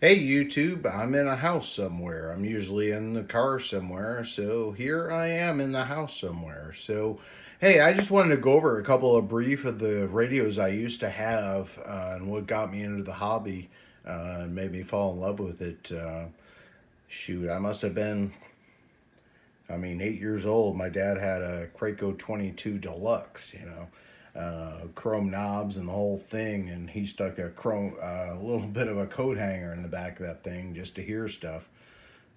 Hey YouTube, I'm in a house somewhere. I'm usually in the car somewhere, so here I am in the house somewhere. So, hey, I just wanted to go over a couple of brief of the radios I used to have and what got me into the hobby and made me fall in love with it. Shoot, I must have been, 8 years old. My dad had a Kraco 22 Deluxe, chrome knobs and the whole thing, and he stuck a little bit of a coat hanger in the back of that thing just to hear stuff.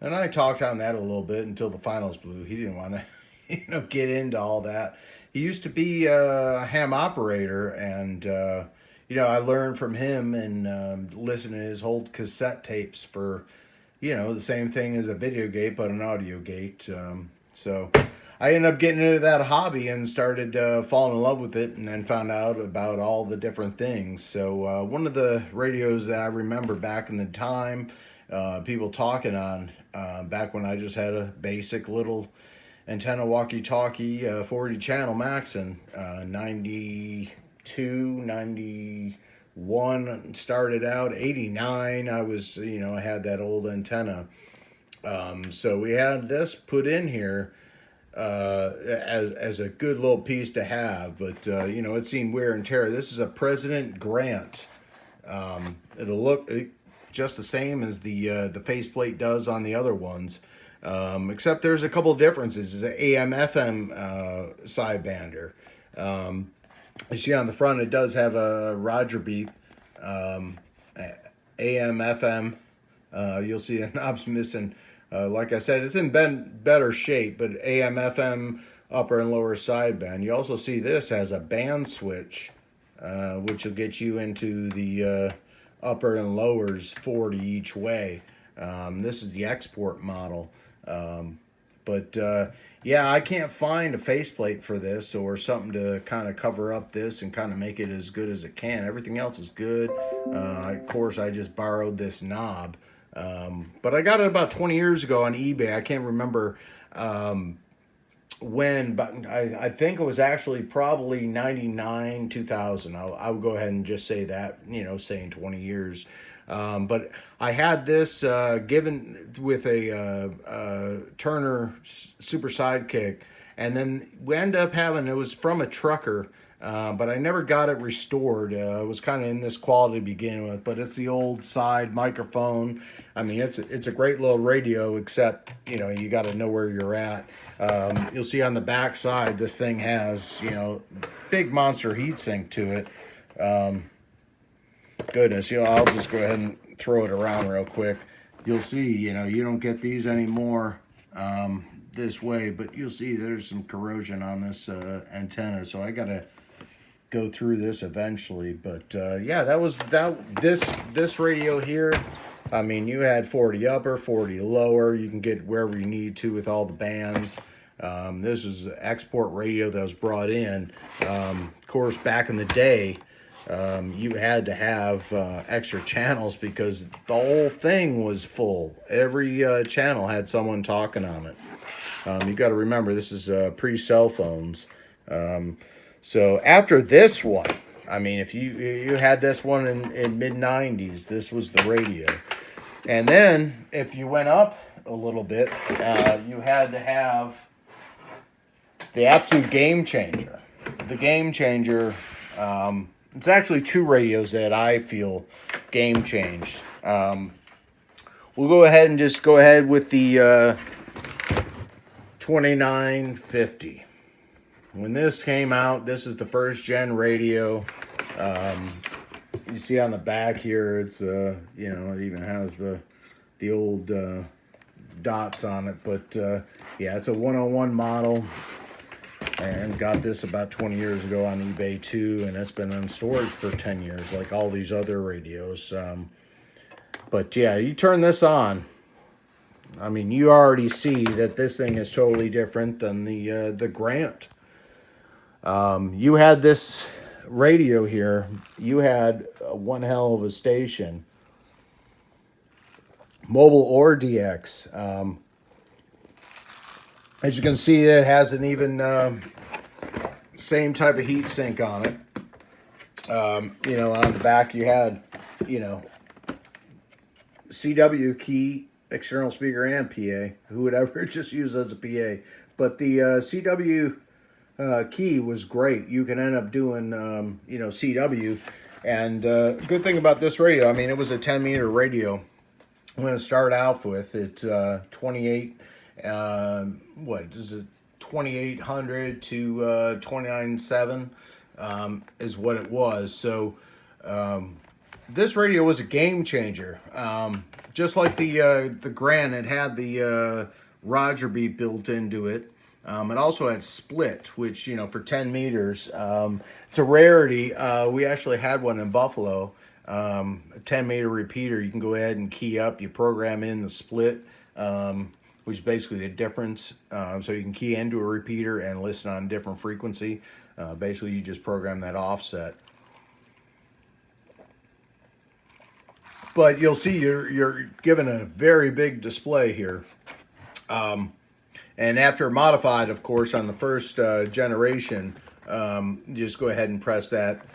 And I talked on that a little bit until the finals blew. He didn't want to, get into all that. He used to be a ham operator, and I learned from him and listened to his old cassette tapes for the same thing as a video gate, but an audio gate. So I ended up getting into that hobby and started falling in love with it, and then found out about all the different things. So one of the radios that I remember back in the time, people talking on, back when I just had a basic little antenna walkie-talkie 40 channel Maxon, 92, 91 started out. 89 I was, I had that old antenna. So we had this put in here as a good little piece to have, but it's seen wear and tear. This is a President Grant. It'll look just the same as the faceplate does on the other ones, except there's a couple of differences. It's an AM/FM sidebander. You see on the front, it does have a Roger beep. AM/FM. You'll see the knob's missing. Like I said, it's in better shape, but AM/FM upper and lower sideband. You also see this has a band switch, which will get you into the upper and lowers 40 each way. This is the export model. Yeah, I can't find a faceplate for this or something to kind of cover up this and kind of make it as good as it can. Everything else is good. Of course, I just borrowed this knob. But I got it about 20 years ago on eBay. I can't remember when, but I think it was actually probably 99, 2000. I'll go ahead and just say that, saying 20 years. But I had this given with a Turner Super Sidekick, and then we ended up having, it was from a trucker, but I never got it restored. It was kind of in this quality to begin with, but it's the old side microphone. It's a great little radio, except, you got to know where you're at. You'll see on the back side, this thing has, big monster heatsink to it. Goodness, I'll just go ahead and throw it around real quick. You'll see, you don't get these anymore this way, but you'll see there's some corrosion on this antenna, so I gotta go through this eventually. But yeah, this radio here. You had 40 upper, 40 lower. You can get wherever you need to with all the bands. This was an export radio that was brought in. Of course, back in the day, you had to have extra channels because the whole thing was full. Every channel had someone talking on it. You got to remember, this is pre-cell phones. So after this one, if you had this one in mid-90s, this was the radio. And then if you went up a little bit, you had to have the absolute game changer. The game changer, it's actually two radios that I feel game changed. We'll go ahead and just go ahead with the 2950. When this came out, this is the first gen radio. You see on the back here, it's it even has the old dots on it. But yeah, it's a 101 model. And got this about 20 years ago on eBay too, and it's been in storage for 10 years, like all these other radios. But yeah, you turn this on, you already see that this thing is totally different than the Grant. You had this radio here. You had one hell of a station, mobile or DX. As you can see, it has an even same type of heat sink on it. On the back you had, CW key, external speaker, and PA. Who would ever just use it as a PA? But the CW key was great. You can end up doing, CW. And good thing about this radio, I mean, it was a 10-meter radio. I'm going to start out with it's 28. What is it? 2800 to 29.7 is what it was. So this radio was a game changer. Just like the Grand, it had the Roger beat built into it. It also had split, which, for 10 meters, it's a rarity. We actually had one in Buffalo, a 10-meter repeater. You can go ahead and key up. You program in the split, which is basically the difference. So you can key into a repeater and listen on a different frequency. Basically, you just program that offset. But you'll see you're given a very big display here. And after modified, of course, on the first generation, you just go ahead and press that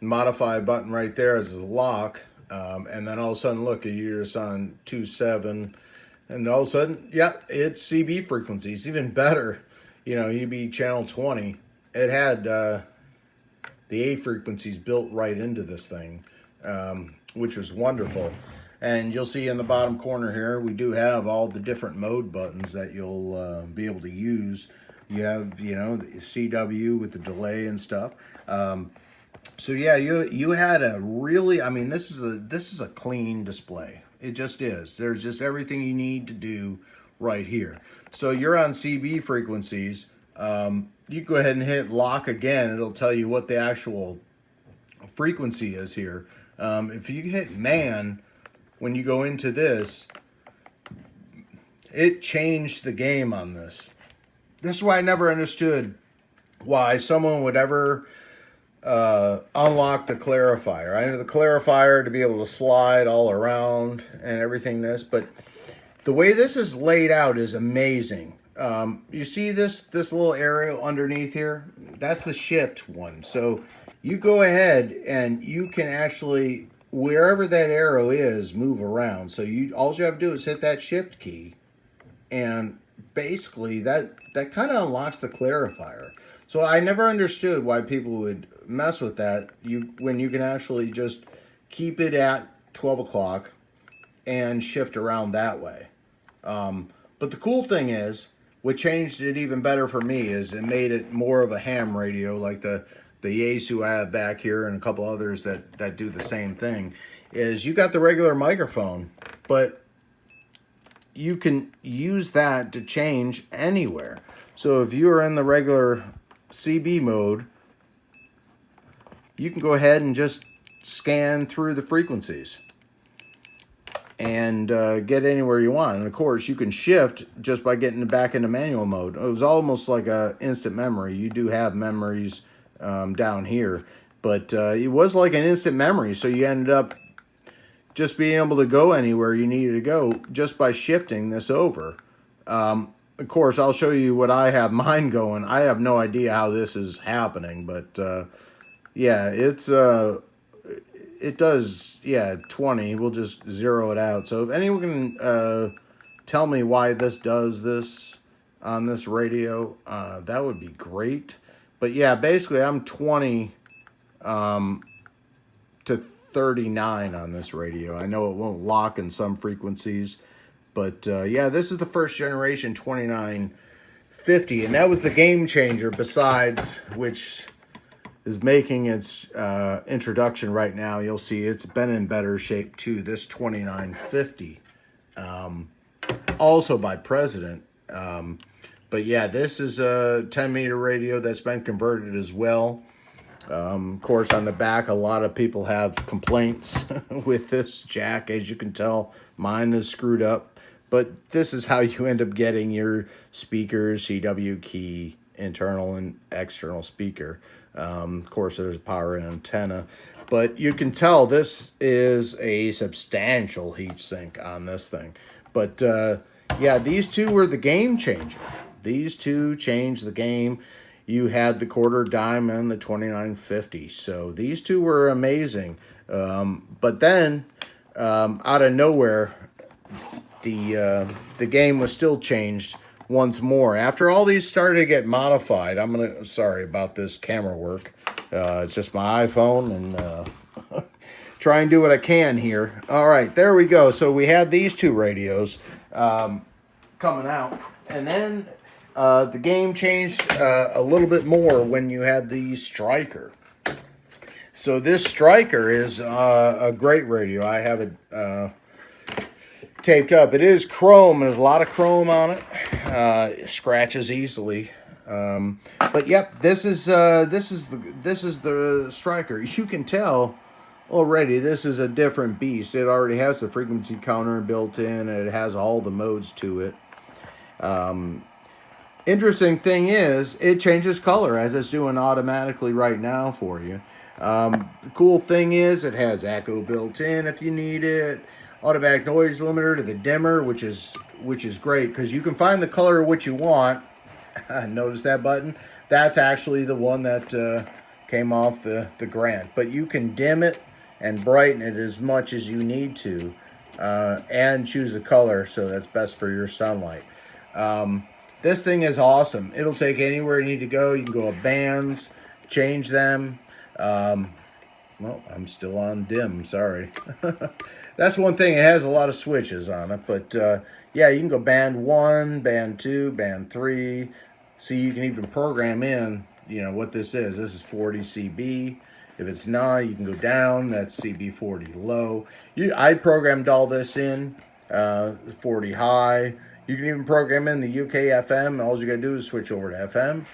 modify button right there as a lock. And then all of a sudden, look, you're just on 2.7. And all of a sudden, yeah, it's CB frequencies. Even better, you'd be channel 20. It had the A frequencies built right into this thing, which was wonderful. And you'll see in the bottom corner here, we do have all the different mode buttons that you'll be able to use. You have, the CW with the delay and stuff. So yeah, you had a really, I mean, this is a clean display. It just is. There's just everything you need to do right here. So you're on CB frequencies. You go ahead and hit lock again. It'll tell you what the actual frequency is here. If you hit man, when you go into this, it changed the game on this. This is why I never understood why someone would ever unlock the clarifier. I know the clarifier to be able to slide all around and everything but the way this is laid out is amazing. You see this little arrow underneath here? That's the shift one. So you go ahead and you can actually, wherever that arrow is, move around. So all you have to do is hit that shift key, and basically that kind of unlocks the clarifier. So I never understood why people would mess with that when you can actually just keep it at 12 o'clock and shift around that way. But the cool thing is, what changed it even better for me is it made it more of a ham radio, like the Yaesu I have back here and a couple others that do the same thing. Is you got the regular microphone, but you can use that to change anywhere. So if you are in the regular CB mode, you can go ahead and just scan through the frequencies and get anywhere you want. And of course, you can shift just by getting back into manual mode. It was almost like a instant memory. You do have memories down here, but it was like an instant memory. So you ended up just being able to go anywhere you needed to go just by shifting this over. Of course, I'll show you what I have mine going. I have no idea how this is happening, but yeah, it does, 20. We'll just zero it out. So if anyone can tell me why this does this on this radio, that would be great. But yeah, basically I'm 20 to 39 on this radio. I know it won't lock in some frequencies, but yeah, this is the first generation 2950, and that was the game changer, besides which is making its introduction right now. You'll see it's been in better shape too, this 2950, also by President. But yeah, this is a 10-meter radio that's been converted as well. Of course, on the back, a lot of people have complaints with this jack. As you can tell, mine is screwed up. But this is how you end up getting your speakers, CW key, internal and external speaker. Of course, there's a power antenna. But you can tell this is a substantial heat sink on this thing. But yeah, these two were the game changer. These two changed the game. You had the quarter dime and the 2950. So these two were amazing. But then, out of nowhere, the game was still changed once more. After all these started to get modified, sorry about this camera work. It's just my iPhone, and try and do what I can here. All right, there we go. So we had these two radios coming out, and then the game changed a little bit more when you had the Stryker. So this Stryker is a great radio. I have it taped up. It is chrome. There's a lot of chrome on it. It scratches easily. But yep, this is the Stryker. You can tell already this is a different beast. It already has the frequency counter built in, and it has all the modes to it. Interesting thing is, it changes color as it's doing automatically right now for you. The cool thing is, it has echo built in if you need it. Automatic noise limiter to the dimmer, which is great because you can find the color of what you want. Notice that button? That's actually the one that came off the Grant. But you can dim it and brighten it as much as you need to, and choose a color so that's best for your sunlight. This thing is awesome. It'll take anywhere you need to go. You can go to bands, change them. Well, I'm still on dim, sorry. That's one thing, it has a lot of switches on it, but yeah, you can go band 1, band 2, band 3. So you can even program in, you know, what this is. This is 40 CB. If it's not, you can go down, that's CB 40 low. I programmed all this in, 40 high. You can even program in the UK FM. All you gotta do is switch over to FM.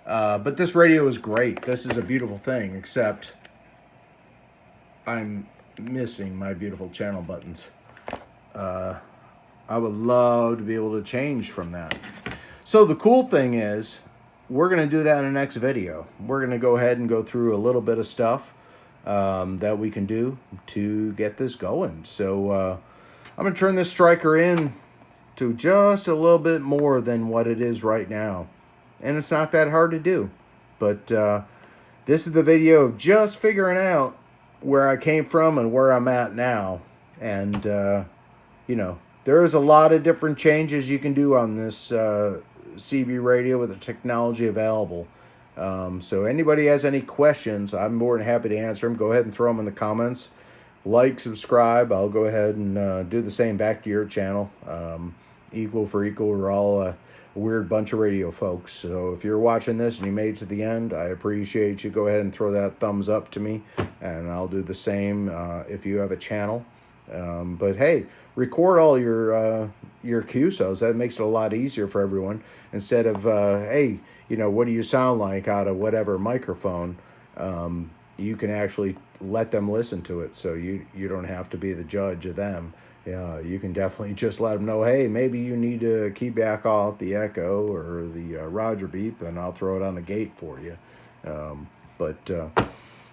But this radio is great. This is a beautiful thing, except I'm missing my beautiful channel buttons. I would love to be able to change from that. So the cool thing is, we're going to do that in the next video. We're going to go ahead and go through a little bit of stuff that we can do to get this going. So I'm going to turn this Stryker in to just a little bit more than what it is right now. And it's not that hard to do. But this is the video of just figuring out where I came from and where I'm at now. And, you know, there is a lot of different changes you can do on this CB radio with the technology available. So anybody has any questions, I'm more than happy to answer them. Go ahead and throw them in the comments. Like, subscribe. I'll go ahead and do the same back to your channel. Equal for equal. We're all a weird bunch of radio folks. So if you're watching this and you made it to the end, I appreciate you. Go ahead and throw that thumbs up to me, and I'll do the same if you have a channel. But hey, record all your QSOs. That makes it a lot easier for everyone. Instead of hey, you know, what do you sound like out of whatever microphone? You can actually let them listen to it, so you don't have to be the judge of them. Yeah, you can definitely just let them know, hey, maybe you need to keep back off the echo or the Roger beep, and I'll throw it on the gate for you.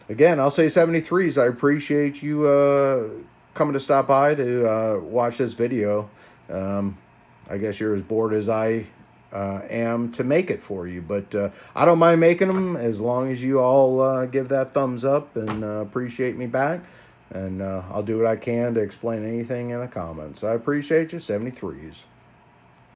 Again, I'll say 73s. I appreciate you coming to stop by to watch this video. I guess you're as bored as I am to make it for you, but I don't mind making them as long as you all give that thumbs up and appreciate me back. And I'll do what I can to explain anything in the comments. I appreciate you, 73s.